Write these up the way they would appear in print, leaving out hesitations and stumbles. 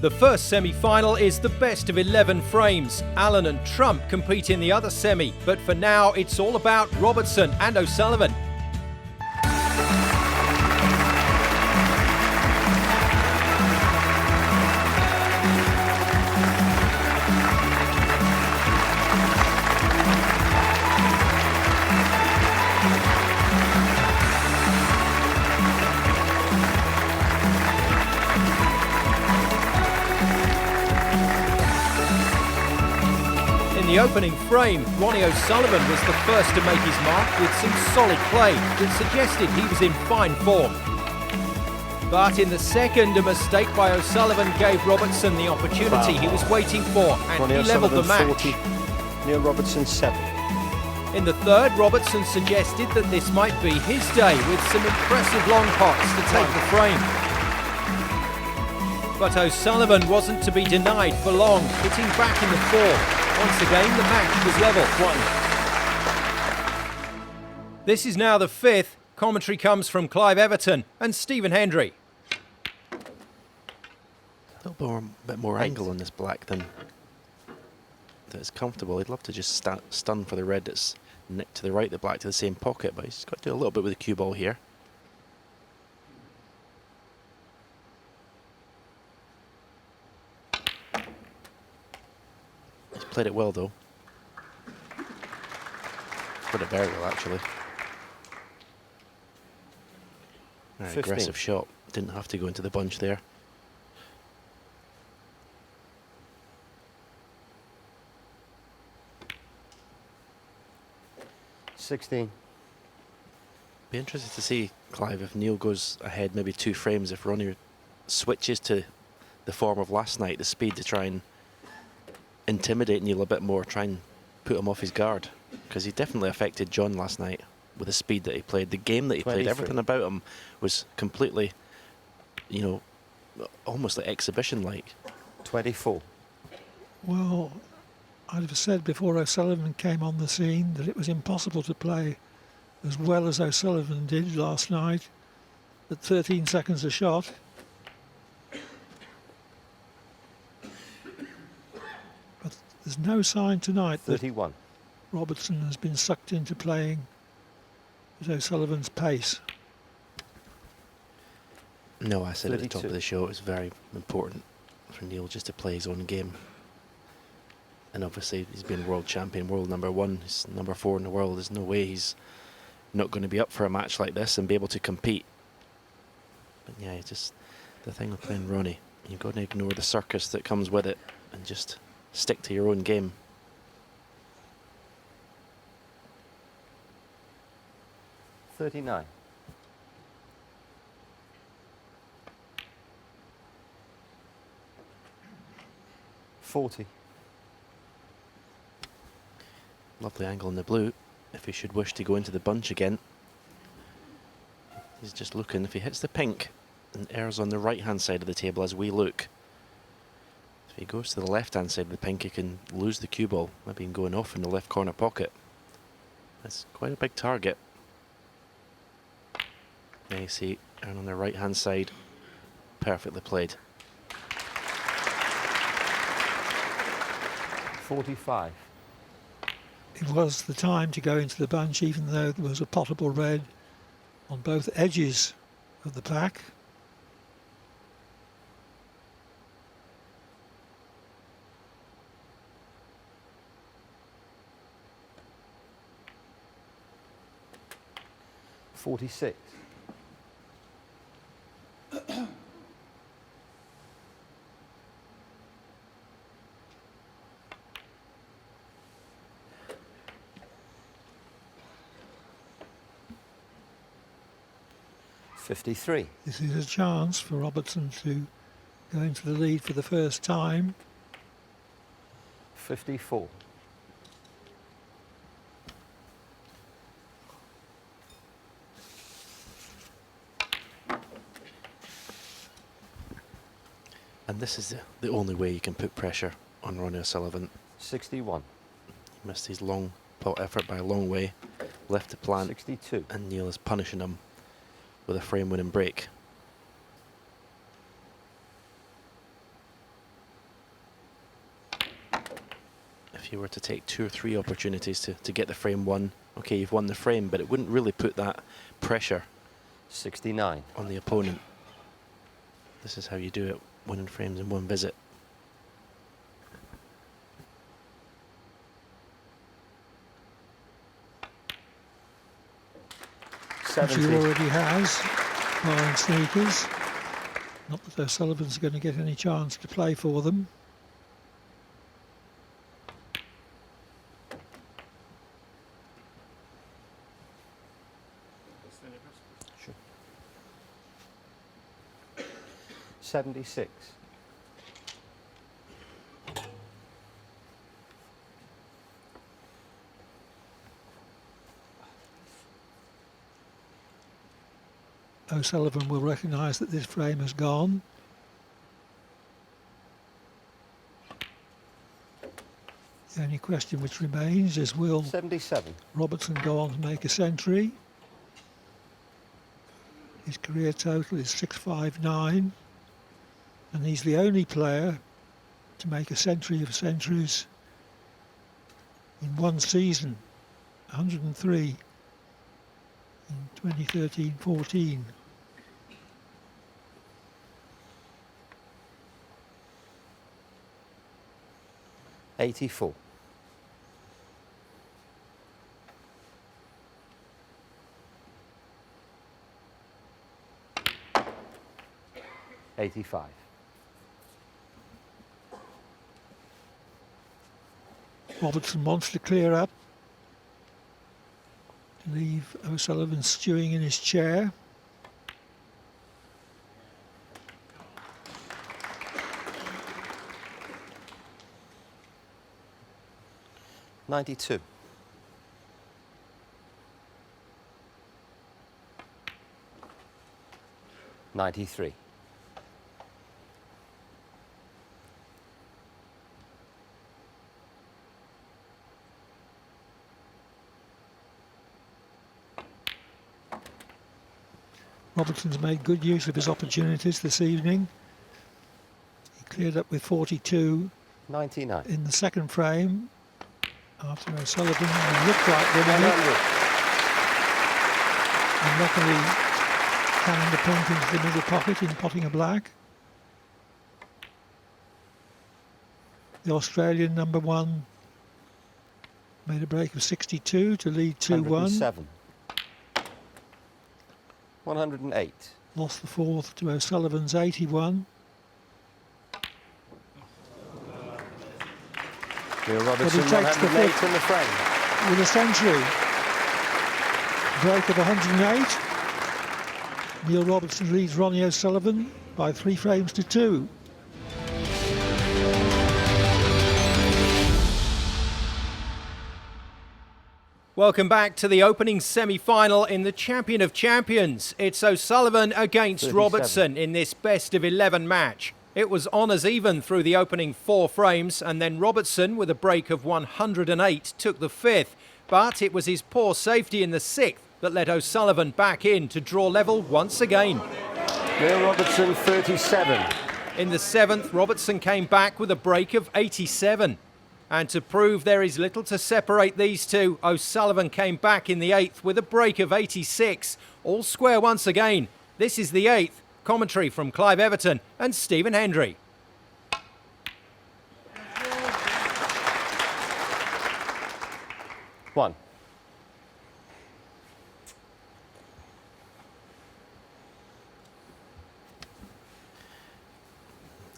The first semi-final is the best of 11 frames. Allen and Trump compete in the other semi, but for now it's all about Robertson and O'Sullivan. In the opening frame, Ronnie O'Sullivan was the first to make his mark with some solid play that suggested he was in fine form. But in the second, a mistake by O'Sullivan gave Robertson the opportunity he was waiting for, and Ronnie he levelled the match. 40, Neil Robertson 7. In the third, Robertson suggested that this might be his day with some impressive long pots to take the frame. But O'Sullivan wasn't to be denied for long, hitting back in the fourth. Once again, the match was level. This is now the fifth. Commentary comes from Clive Everton and Stephen Hendry. A little bit more angle on this black than that's comfortable. He'd love to just stun for the red that's nicked to the right, the black to the same pocket, but he's got to do a little bit with the cue ball here. He's played it well though. Played it very well actually. Very aggressive shot. Didn't have to go into the bunch there. Be interested to see, Clive, if Neil goes ahead maybe 2 frames, if Ronnie switches to the form of last night, the speed, to try and intimidate Neil a bit more, try and put him off his guard, because he definitely affected John last night with the speed that he played, the game that he played, everything about him was completely, you know, almost like exhibition-like. 24. Well, I'd have said before O'Sullivan came on the scene that it was impossible to play as well as O'Sullivan did last night at 13 seconds a shot. But there's no sign tonight 31. that Robertson has been sucked into playing at O'Sullivan's pace. No, I said 32. at the top of the show it was very important for Neil just to play his own game. And obviously he's been world champion, world #1, he's #4 in the world. There's no way he's not going to be up for a match like this and be able to compete. But yeah, it's just the thing with playing Ronnie, you've got to ignore the circus that comes with it and just stick to your own game. $39. $40. Lovely angle in the blue. If he should wish to go into the bunch again, he's just looking. If he hits the pink and errs on the right hand side of the table as we look, if he goes to the left hand side of the pink, he can lose the cue ball, maybe going off in the left corner pocket. That's quite a big target. There you see, and on the right hand side, perfectly played. 45. It was the time to go into the bunch, even though there was a potable red on both edges of the pack. $46. $53. This is a chance for Robertson to go into the lead for the first time. 54. And this is the only way you can put pressure on Ronnie O'Sullivan. 61. He missed his long pot effort by a long way, left the plant, 62. and Neil is punishing him with a frame winning break. if you were to take 2 or 3 opportunities to get the frame won, okay, you've won the frame, but it wouldn't really put that pressure 69. on the opponent. This is how you do it, winning frames in one visit. Which he already has, barring sneakers. Not that O'Sullivan's going to get any chance to play for them. Sure. 76. O'Sullivan will recognise that this frame has gone. The only question which remains is, will 77. Robertson go on to make a century? His career total is 659, and he's the only player to make a century of centuries in one season, 103 in 2013-14. $84. $85. Robertson wants to clear up, to leave O'Sullivan stewing in his chair. $92. $93. Robertson's made good use of his opportunities this evening. He cleared up with 42 $99. in the second frame after O'Sullivan looked like winning it. And luckily canning the pink into the middle pocket in potting a black. The Australian number 1 made a break of 62 to lead 2-1. 108. Lost the fourth to O'Sullivan's 81. Neil Robertson, But he takes the 108 fifth in the frame. with a century. Break of 108. Neil Robertson leads Ronnie O'Sullivan by 3 frames to 2. Welcome back to the opening semi-final in the Champion of Champions. It's O'Sullivan against 37. Robertson in this best of 11 match. It was honours even through the opening 4 frames, and then Robertson, with a break of 108, took the 5th. But it was his poor safety in the 6th that let O'Sullivan back in to draw level once again. Neil Robertson, 37. In the 7th, Robertson came back with a break of 87. And to prove there is little to separate these two, O'Sullivan came back in the 8th with a break of 86. All square once again. This is the 8th. Commentary from Clive Everton and Stephen Hendry. One.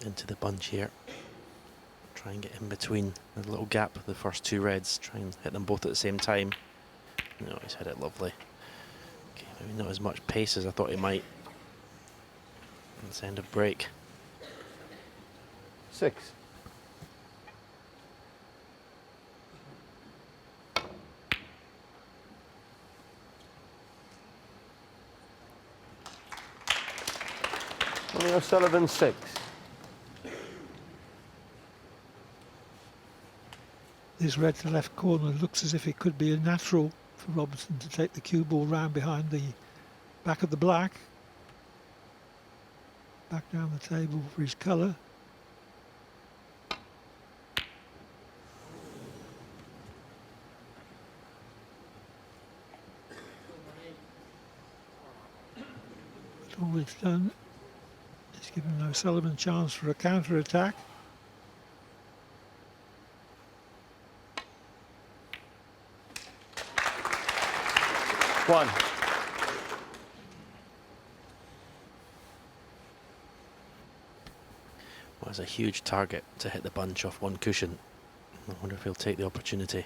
Into the bunch here. Try and get in between the little gap of the first 2 reds. Try and hit them both at the same time. No, he's hit it lovely. Okay, maybe not as much pace as I thought he might. Let's end of break. 6. Ronnie O'Sullivan, 6. This red to left corner looks as if it could be a natural for Robertson to take the cue ball round behind the back of the black. Back down the table for his colour. we've done is given O'Sullivan a chance for a counter-attack. One. Well, it's a huge target to hit the bunch off one cushion. I wonder if he'll take the opportunity.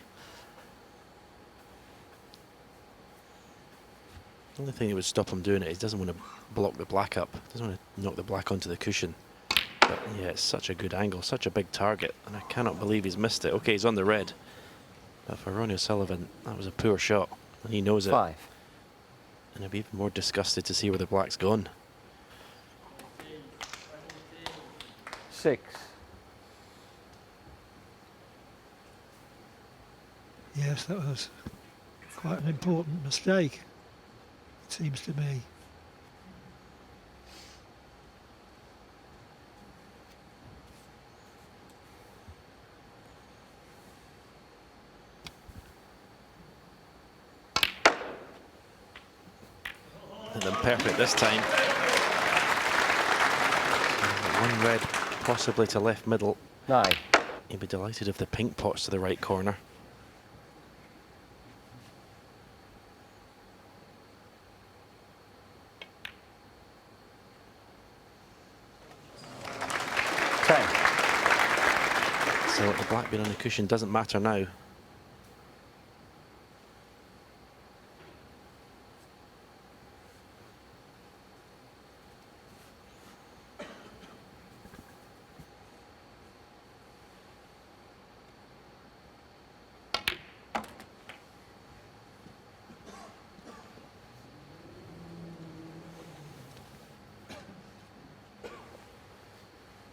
The only thing that would stop him doing it is he doesn't want to block the black up. He doesn't want to knock the black onto the cushion. But yeah, it's such a good angle, such a big target, and I cannot believe he's missed it. Okay, he's on the red. But for Ronnie O'Sullivan, that was a poor shot, and he knows it. 5. And I'd be even more disgusted to see where the black's gone. 6. Yes, that was quite an important mistake, it seems to me. And then perfect this time. One red, possibly to left middle. 9. He'd be delighted if the pink pots to the right corner. So the black being on the cushion doesn't matter now.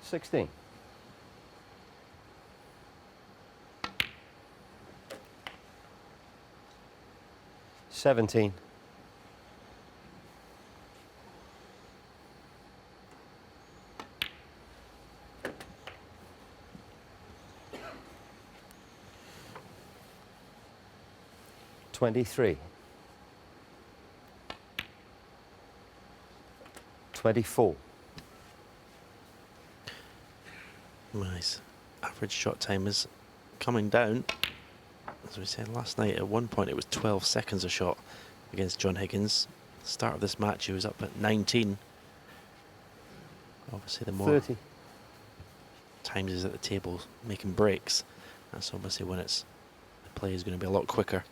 $16. 17. 23. 24. Nice. Average shot time is coming down. As we said last night, at one point it was 12 seconds a shot against John Higgins. Start of this match he was up at 19. Obviously the more 30. times he's at the table making breaks, that's obviously when the play is going to be a lot quicker.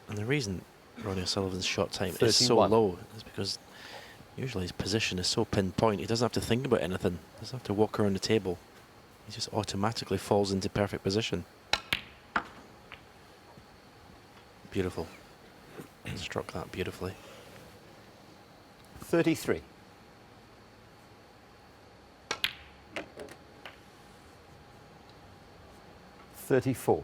And the reason Ronnie O'Sullivan's shot time is so 31. low is because usually his position is so pinpoint, he doesn't have to think about anything. He doesn't have to walk around the table. He just automatically falls into perfect position. Beautiful. Struck that beautifully. 33. 34.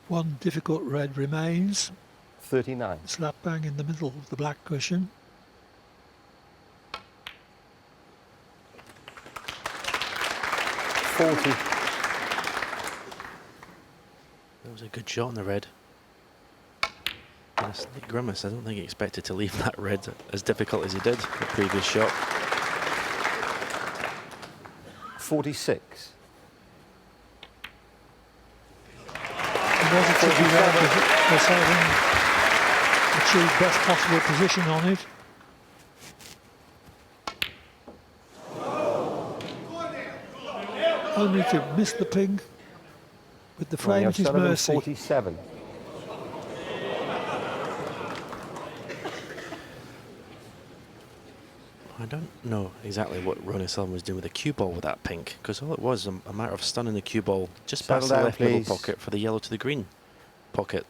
1 difficult red remains. 39. Slap bang in the middle of the black cushion. 40. That was a good shot on the red. And a slight grimace. I don't think he expected to leave that red as difficult as he did the previous shot. 46. It was a tricky red, but Sullivan achieved best possible position on it. Only to miss the pink with the frame at his mercy. 47. I don't know exactly what Ronnie Sullivan was doing with the cue ball with that pink, because all it was a matter of stunning the cue ball just past the left middle pocket for the yellow to the green pocket.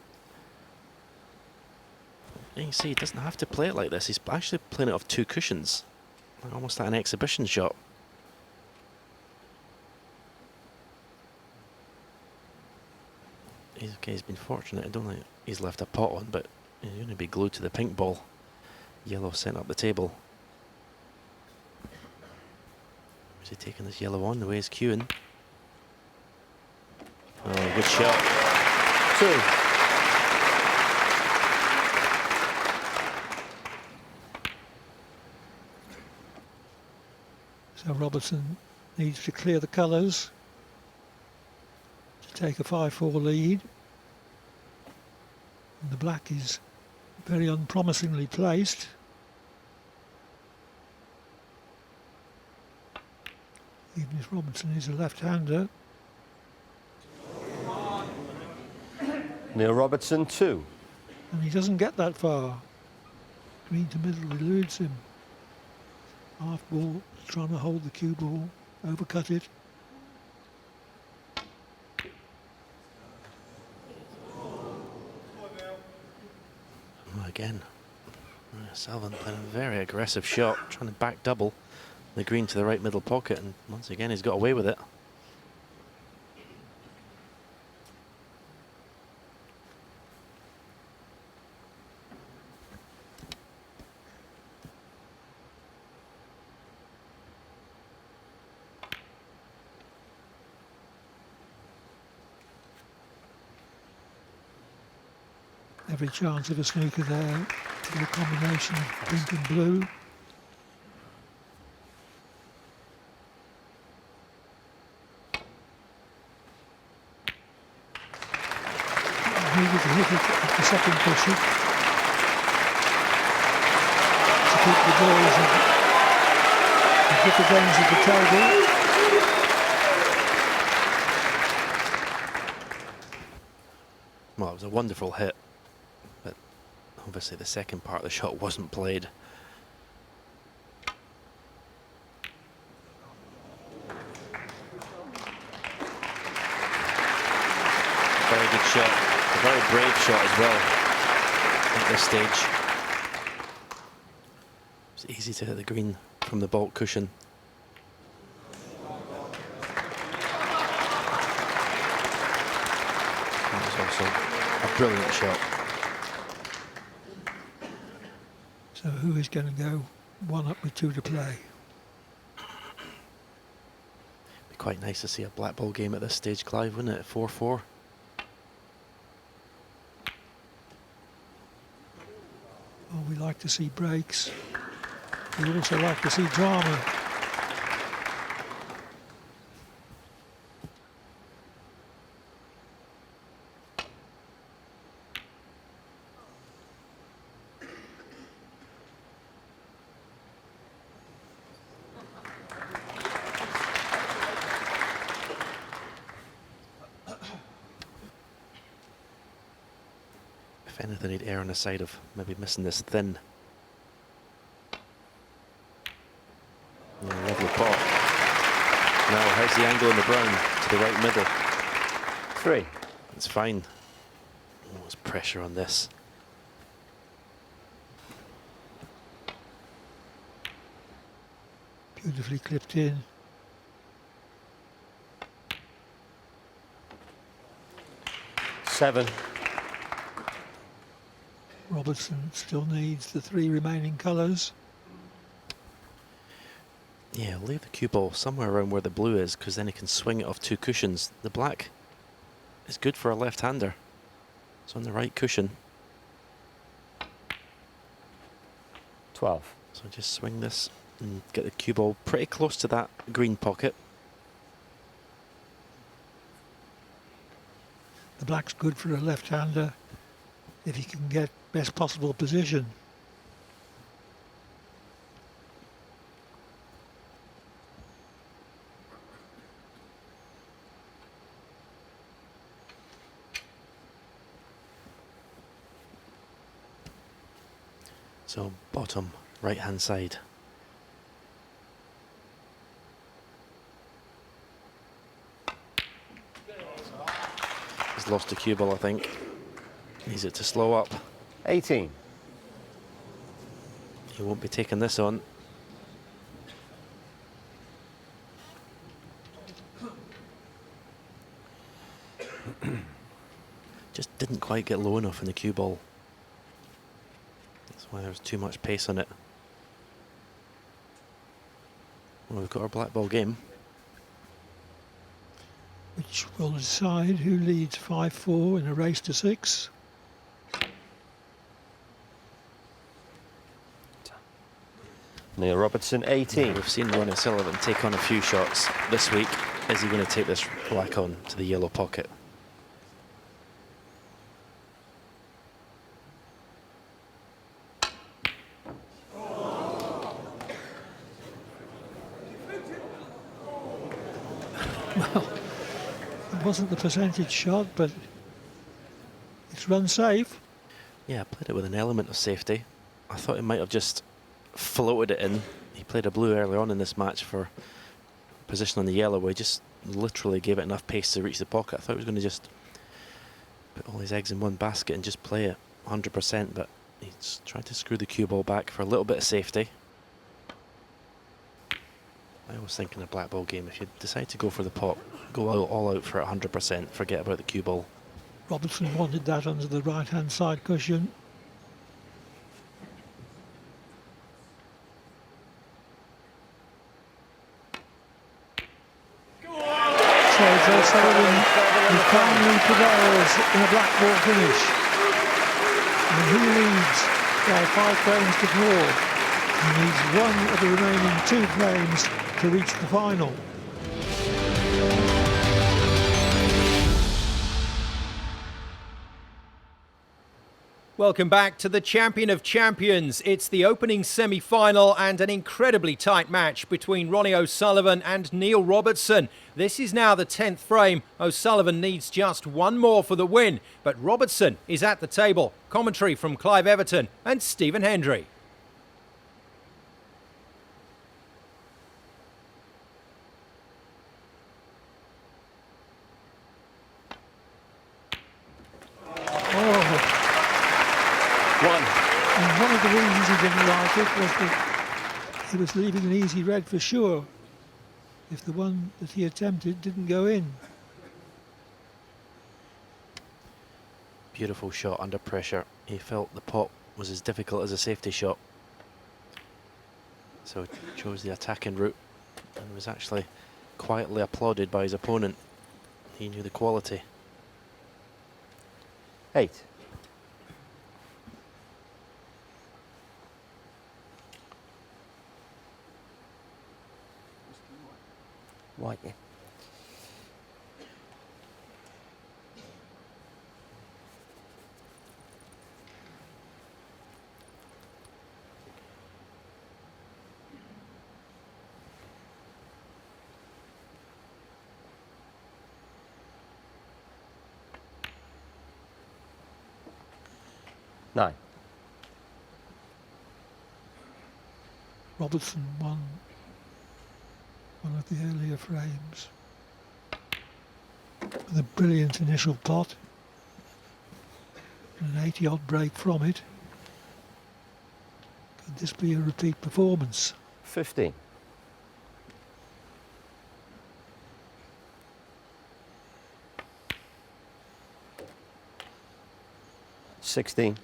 And you see, he doesn't have to play it like this. He's actually playing it off 2 cushions, like almost like an exhibition shot. He's been fortunate. I don't think he's left a pot on, but he's going to be glued to the pink ball. Yellow sent up the table. he taking this yellow on the way he's queuing? Oh, good shot. 2. So Robertson needs to clear the colours to take a 5-4 lead. And the black is very unpromisingly placed. Even if Robertson is a left-hander. Neil Robertson, 2. And he doesn't get that far. Green to middle eludes him. Half ball, trying to hold the cue ball, overcut it. Well, again, Sullivan playing a very aggressive shot, trying to back double the green to the right middle pocket, and once again he's got away with it. Every chance of a snooker there to the combination of pink and blue. Needed to hit it at the second cushion to keep the balls at different ends of the table. Well, it was a wonderful hit, but obviously the second part of the shot wasn't played. Very good shot, a very brave shot as well at this stage. It's easy to hit the green from the baulk cushion. That was also a brilliant shot. So who is going to go 1 up with 2 to play? Be quite nice to see a black ball game at this stage, Clive, wouldn't it? 4-4. Well, we like to see breaks. We also like to see drama. If anything, he'd err on the side of maybe missing this thin. Yeah, lovely pot. Now, how's the angle in the brown? To the right middle. 3. It's fine. Oh, there's pressure on this. Beautifully clipped in. Seven. Robertson still needs the 3 remaining colours. Yeah, leave the cue ball somewhere around where the blue is, because then he can swing it off 2 cushions. The black is good for a left-hander. It's on the right cushion. 12. So just swing this and get the cue ball pretty close to that green pocket. The black's good for a left-hander if he can get best possible position. So bottom right hand side. He's lost the cue ball, I think. Needs it to slow up. 18. He won't be taking this on. Just didn't quite get low enough in the cue ball. That's why there was too much pace on it. Well, we've got our black ball game. which will decide who leads 5-4 in a race to 6. Neil Robertson, 18. We've seen Ronnie Sullivan take on a few shots this week. Is he going to take this black on to the yellow pocket? Well, it wasn't the percentage shot, but it's run safe. Yeah, played it with an element of safety. I thought he might have just floated it in. He played a blue earlier on in this match for position on the yellow, where he just literally gave it enough pace to reach the pocket. I thought he was going to just put all his eggs in one basket and just play it 100%, but he's tried to screw the cue ball back for a little bit of safety. I always think in a black ball game, if you decide to go for the pot, go all out for it 100%, forget about the cue ball. Robertson wanted that under the right-hand side cushion. So Joe Sullivan calmly prevails in a black ball finish. And he leads by 5 frames to draw. He needs one of the remaining 2 frames to reach the final. Welcome back to the Champion of Champions. It's the opening semi-final and an incredibly tight match between Ronnie O'Sullivan and Neil Robertson. This is now the 10th frame. O'Sullivan needs just one more for the win, but Robertson is at the table. Commentary from Clive Everton and Stephen Hendry. And one of the reasons he didn't like it was that he was leaving an easy red for sure if the one that he attempted didn't go in. Beautiful shot under pressure. He felt the pot was as difficult as a safety shot, so he chose the attacking route and was actually quietly applauded by his opponent. He knew the quality. 8. White, yeah. Nine. Robertson won one of the earlier frames with a brilliant initial pot and an 80-odd break from it. Could this be a repeat performance? 15. $16.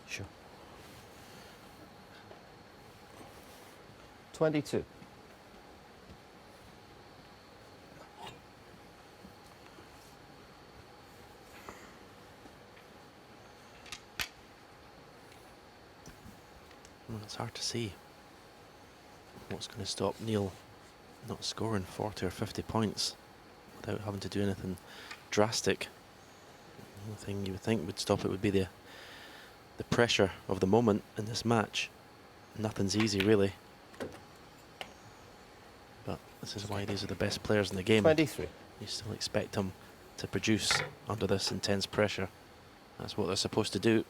Sure. 22. Well, it's hard to see what's going to stop Neil not scoring 40 or 50 points without having to do anything drastic. The only thing you would think would stop it would be the pressure of the moment in this match. Nothing's easy, really. But this is why these are the best players in the game. 23. You still expect them to produce under this intense pressure. That's what they're supposed to do.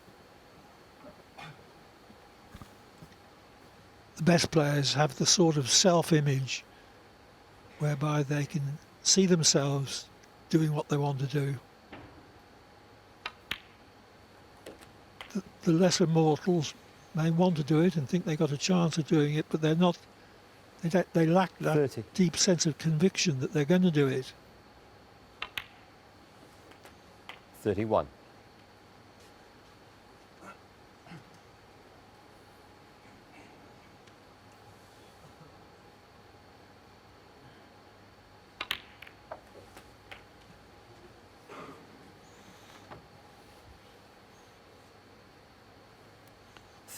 The best players have the sort of self-image whereby they can see themselves doing what they want to do. The lesser mortals may want to do it and think they got a chance of doing it, but they're not. They lack that 30. deep sense of conviction that they're going to do it. 31.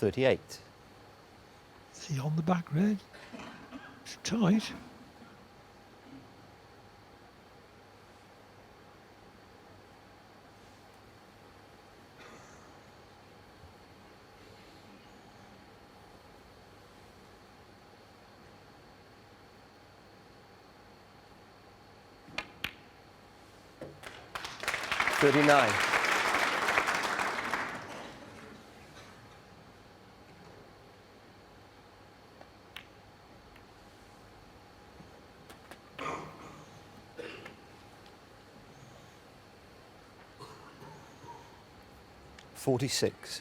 $38. Is he on the back red? It's tight. $39. $46.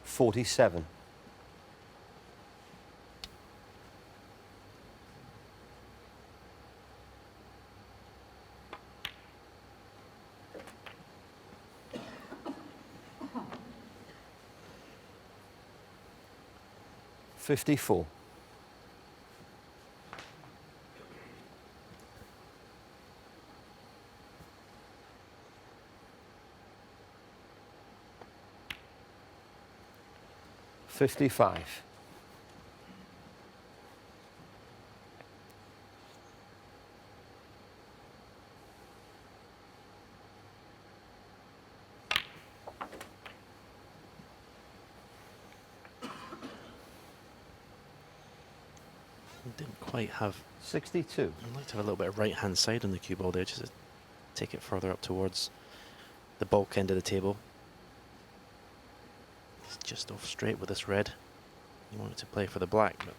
$47. $54. $55. Didn't quite have. 62. I'd like to have a little bit of right hand side on the cue ball there, just to take it further up towards the bulk end of the table. He's just off straight with this red. He wanted to play for the black, but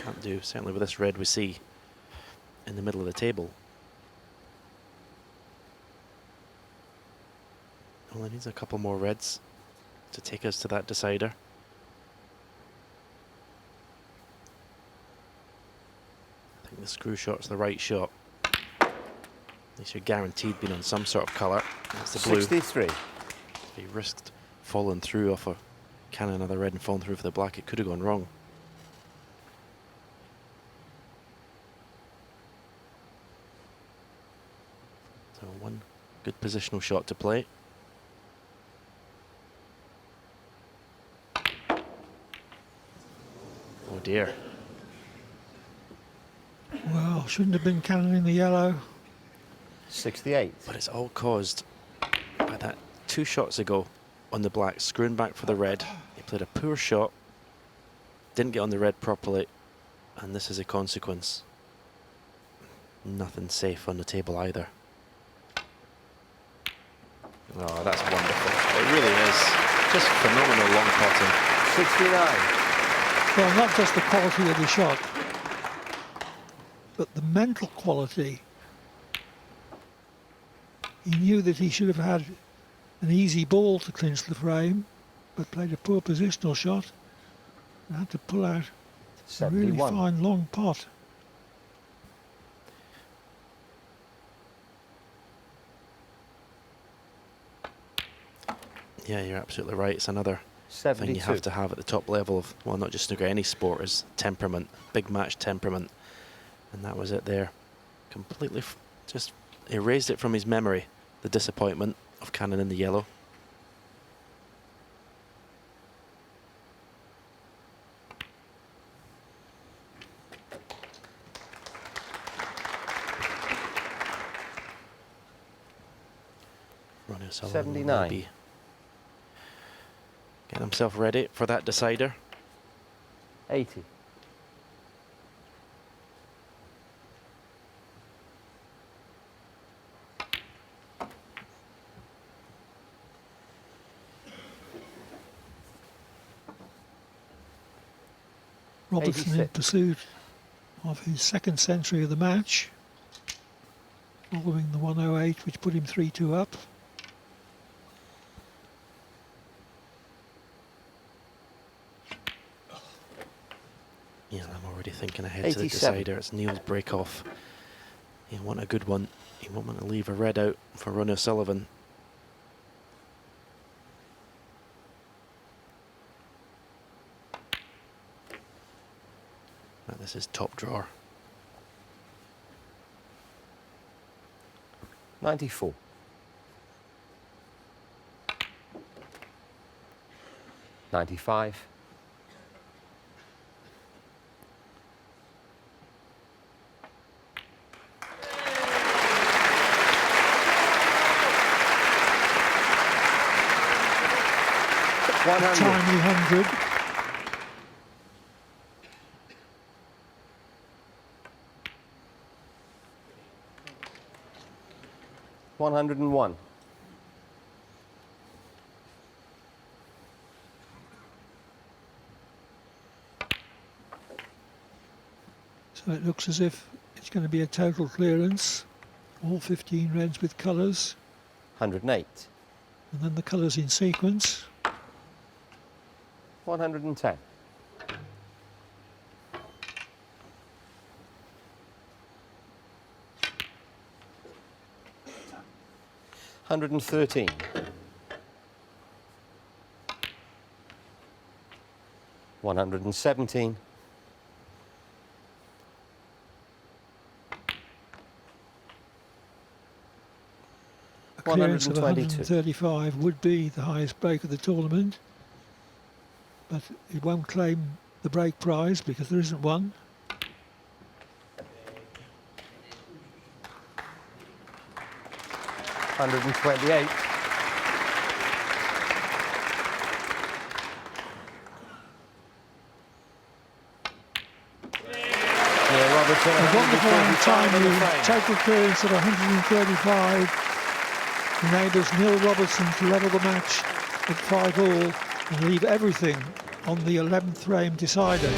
can't do. Certainly with this red we see in the middle of the table. Only needs a couple more reds to take us to that decider. I think the screw shot's the right shot. At least you're guaranteed being on some sort of colour. That's the blue. 63. If he risked falling through off a cannon of the red and falling through for the black, it could have gone wrong. So one good positional shot to play. Oh dear. Well, shouldn't have been cannon in the yellow. 68. But it's all caused by that 2 shots ago on the black, screwing back for the red. He played a poor shot, didn't get on the red properly, and this is a consequence. Nothing safe on the table either. Oh, that's wonderful. It really is. Just phenomenal long potting. 69. Well, not just the quality of the shot, but the mental quality. He knew that he should have had an easy ball to clinch the frame, but played a poor positional shot and had to pull out a really 71. fine long pot. Yeah, you're absolutely right. It's another 72. thing you have to have at the top level of, well, not just snooker, any sport, is temperament, big match temperament. And that was it there. Completely just erased it from his memory, the disappointment of cannon in the yellow. Ronnie Sullivan 79. will be getting himself ready for that decider. 80. Robertson in 86. pursuit of his second century of the match, following the 108, which put him 3-2 up. Yeah, I'm already thinking ahead to the 87. decider. It's Neil's break off. You want a good one. You won't want to leave a red out for Ronnie Sullivan. This is top drawer. 94. 95. 100. Timely 100. $101. So it looks as if it's going to be a total clearance. All 15 reds with colours, 108. and then the colours in sequence. 110. 113. 117. Clearance of 122. 135 would be the highest break of the tournament, but it won't claim the break prize because there isn't one. $128. Yeah, Robertson. A wonderful and 145 in the timely frame. total clearance of 135 enables Neil Robertson to level the match at 5-all and leave everything on the 11th frame decider.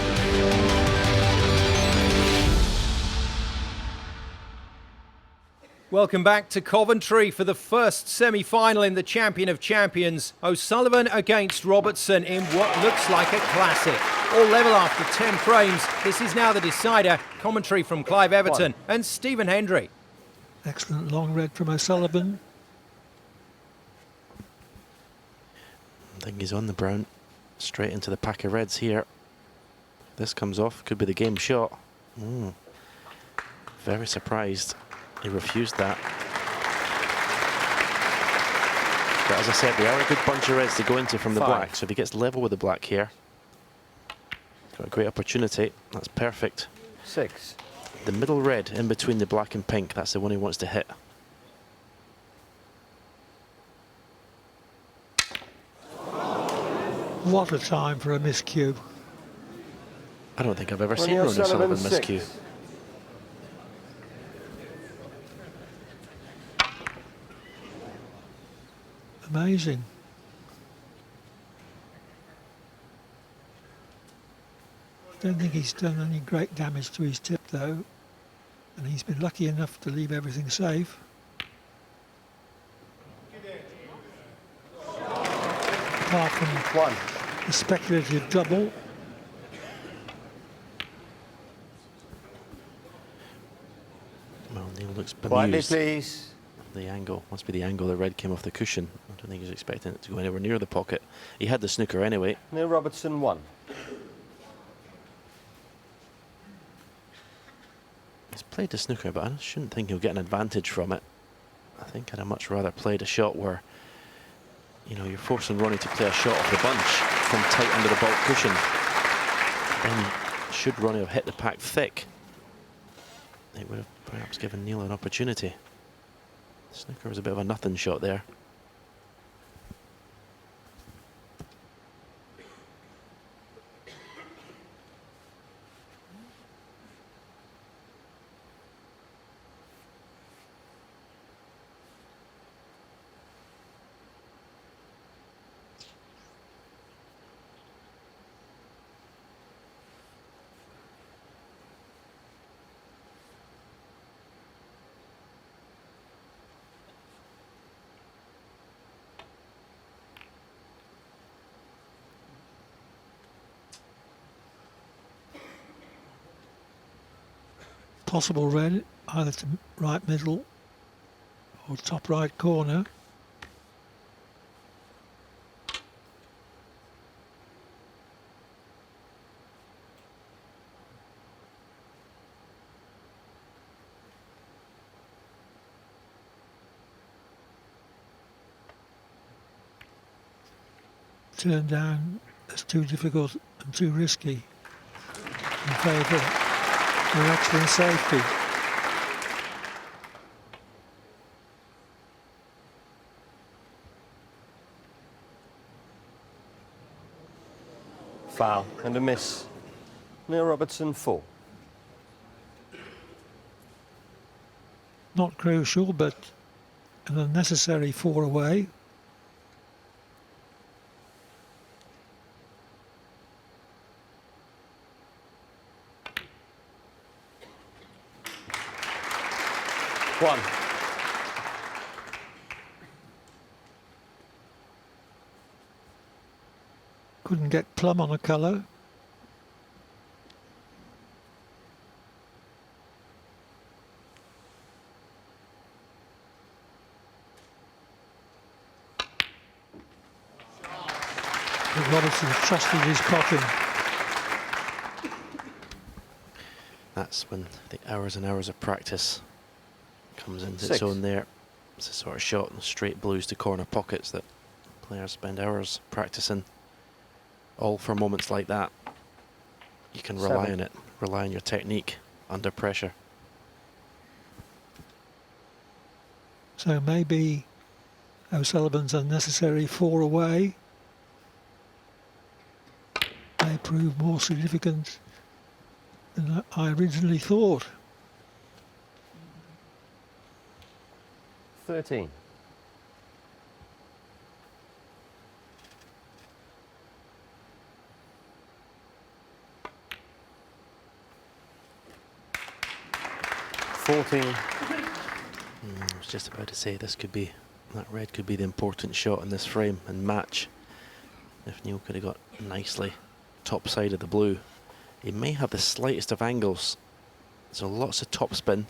Welcome back to Coventry for the first semi-final in the Champion of Champions. O'Sullivan against Robertson in what looks like a classic. All level after 10 frames. This is now the decider. Commentary from Clive Everton and Stephen Hendry. Excellent long red from O'Sullivan. I think he's on the brown. Straight into the pack of reds here. This comes off. Could be the game shot. Very surprised. He refused that. But as I said, they are a good bunch of reds to go into from the 5. black. So if he gets level with the black here, got a great opportunity. That's perfect. 6. The middle red in between the black and pink, that's the one he wants to hit. What a time for a miscue. I don't think I've ever Ronnie seen Ronnie O'Sullivan, Sullivan 6. miscue. Amazing. Don't think he's done any great damage to his tip though, and he's been lucky enough to leave everything safe. Apart from 1. the speculative double. Well, Neil looks Quietly, bemused. please. The angle, must be the angle the red came off the cushion. I don't think he was expecting it to go anywhere near the pocket. He had the snooker anyway. Neil Robertson, 1. He's played the snooker, but I shouldn't think he'll get an advantage from it. I think I'd have much rather played a shot where, you know, you're forcing Ronnie to play a shot off the bunch from tight under the baulk cushion. Then, should Ronnie have hit the pack thick, it would have perhaps given Neil an opportunity. Snooker was a bit of a nothing shot there. possible red, either to right middle or top right corner. Turned down as too difficult and too risky in favour of excellent safety. Foul and a miss. Neil Robertson 4. Not crucial, but an unnecessary 4 away. One. Couldn't get plumb on a colour. But Robertson trusted his potting. That's when the hours and hours of practice comes into 6. its own there. It's a sort of shot in straight blues to corner pockets that players spend hours practicing, all for moments like that. You can rely 7. on it, rely on your technique under pressure. So maybe O'Sullivan's unnecessary 4 away may prove more significant than I originally thought. 13. I was just about to say this could be, that red could be the important shot in this frame and match. If Neil could have got nicely top side of the blue, he may have the slightest of angles. So lots of top spin,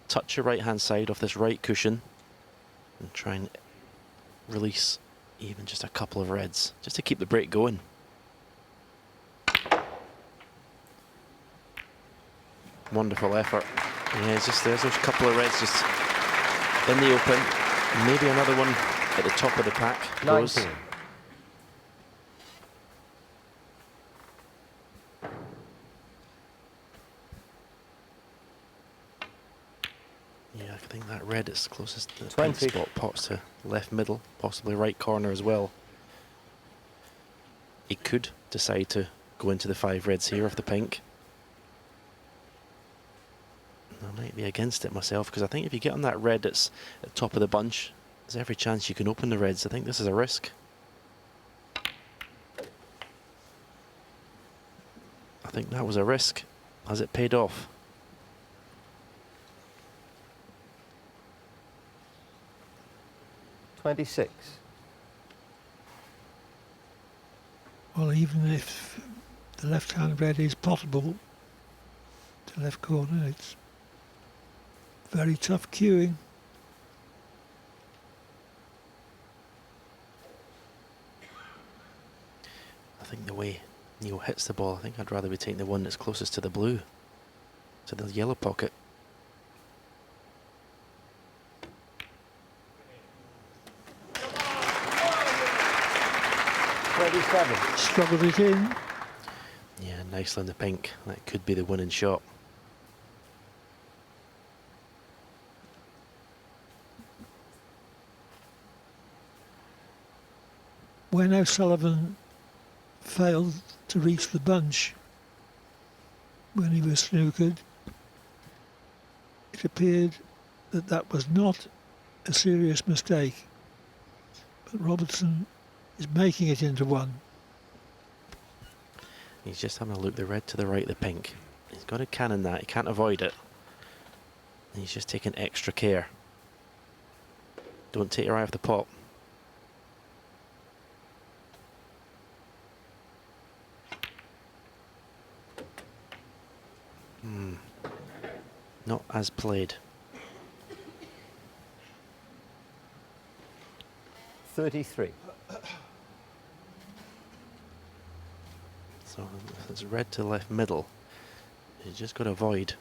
touch your right hand side off this right cushion and try and release even just a couple of reds, just to keep the break going. Wonderful effort. Yeah, it's just there's those couple of reds just in the open. Maybe another one at the top of the pack goes. 19. Yeah, I think that red is closest to the 20. pink spot, pots to left middle, possibly right corner as well. He could decide to go into the 5 reds here off the pink. I might be against it myself, because I think if you get on that red that's at the top of the bunch, there's every chance you can open the reds. I think this is a risk. I think that was a risk. Has it paid off? $26. Well, even if the left-hand red is potable to left corner, it's very tough cueing. I think the way Neil hits the ball, I think I'd rather be taking the one that's closest to the blue, to the yellow pocket. Struggled it in. Yeah, nicely in the pink. That could be the winning shot. When O'Sullivan failed to reach the bunch when he was snookered, it appeared that that was not a serious mistake. But Robertson is making it into one. He's just having a look, the red to the right of the pink. He's got to cannon that, he can't avoid it. And he's just taking extra care. Don't take your eye off the pot. not as played. 33. So it's red to left middle. You just got to avoid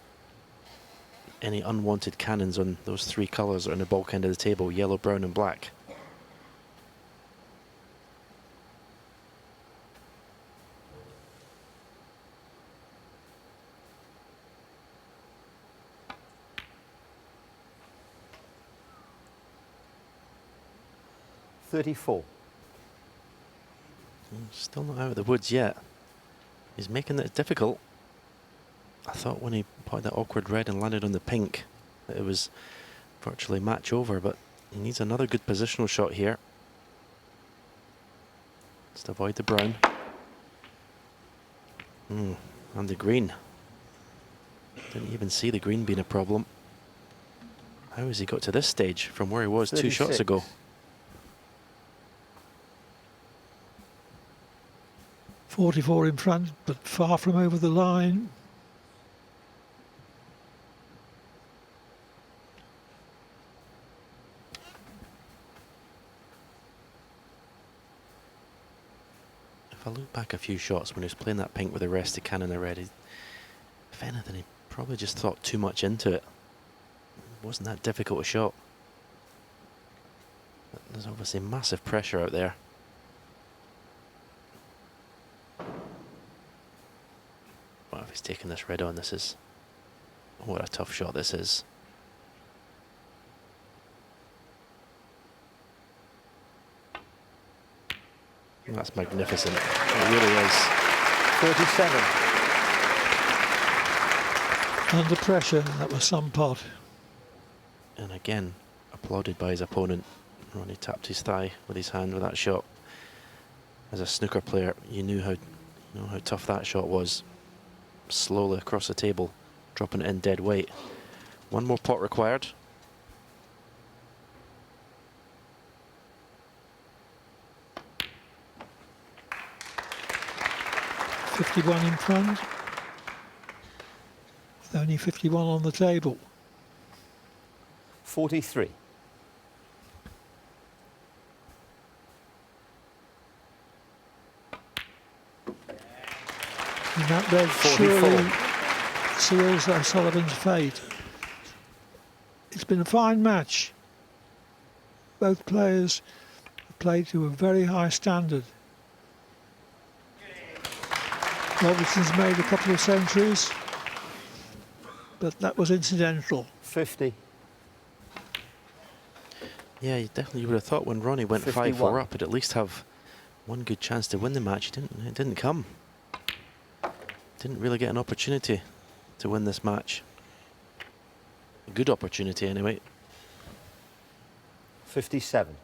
any unwanted cannons on those three colours on the bulk end of the table: yellow, brown and black. Still not out of the woods yet. He's making it difficult. I thought when he put that awkward red and landed on the pink that it was virtually match over, but he needs another good positional shot here. Just avoid the brown. And the green. Didn't even see the green being a problem. How has he got to this stage from where he was 2 shots ago? 44 in front, but far from over the line. If I look back a few shots when he was playing that pink with the rest of cannon already, if anything, he probably just thought too much into it. It wasn't that difficult a shot. But there's obviously massive pressure out there. Well, if he's taking this red on, this is... what a tough shot this is. That's magnificent. It really is. 37. Under pressure, that was some pot. And again, applauded by his opponent. Ronnie tapped his thigh with his hand with that shot. As a snooker player, you knew how tough that shot was. Slowly across the table, dropping it in dead weight. One more pot required. .51 in front, with only 51 on the table. 43. And that red surely seals O'Sullivan's fate. It's been a fine match. Both players have played to a very high standard. Robertson's made a couple of centuries, but that was incidental. 50. Yeah, you definitely would have thought when Ronnie went 5-4 up, he'd at least have one good chance to win the match. It didn't come. Didn't really get an opportunity to win this match. A good opportunity anyway. 57.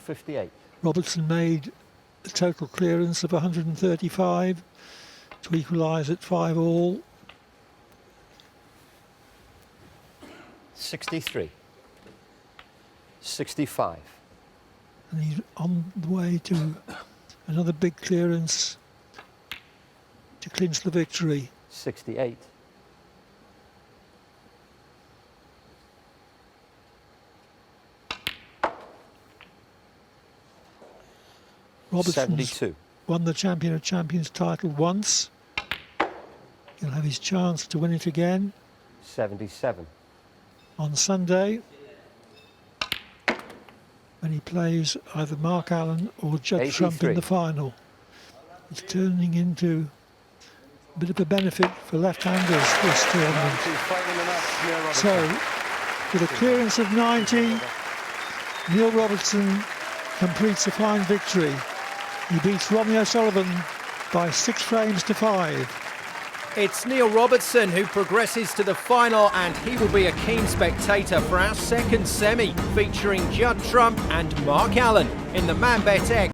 58. Robertson made a total clearance of 135 to equalise at 5-all. 63. 65. And he's on the way to another big clearance to clinch the victory. 68. Robertson's 72. won the Champion of Champions title once. He'll have his chance to win it again 77. on Sunday when he plays either Mark Allen or Judd Trump in the final. It's turning into a bit of a benefit for left-handers this tournament. So, with a clearance of 90, Neil Robertson completes a fine victory. He beats Ronnie O'Sullivan by 6 frames to 5. It's Neil Robertson who progresses to the final, and he will be a keen spectator for our second semi, featuring Judd Trump and Mark Allen in the Man Bet Egg.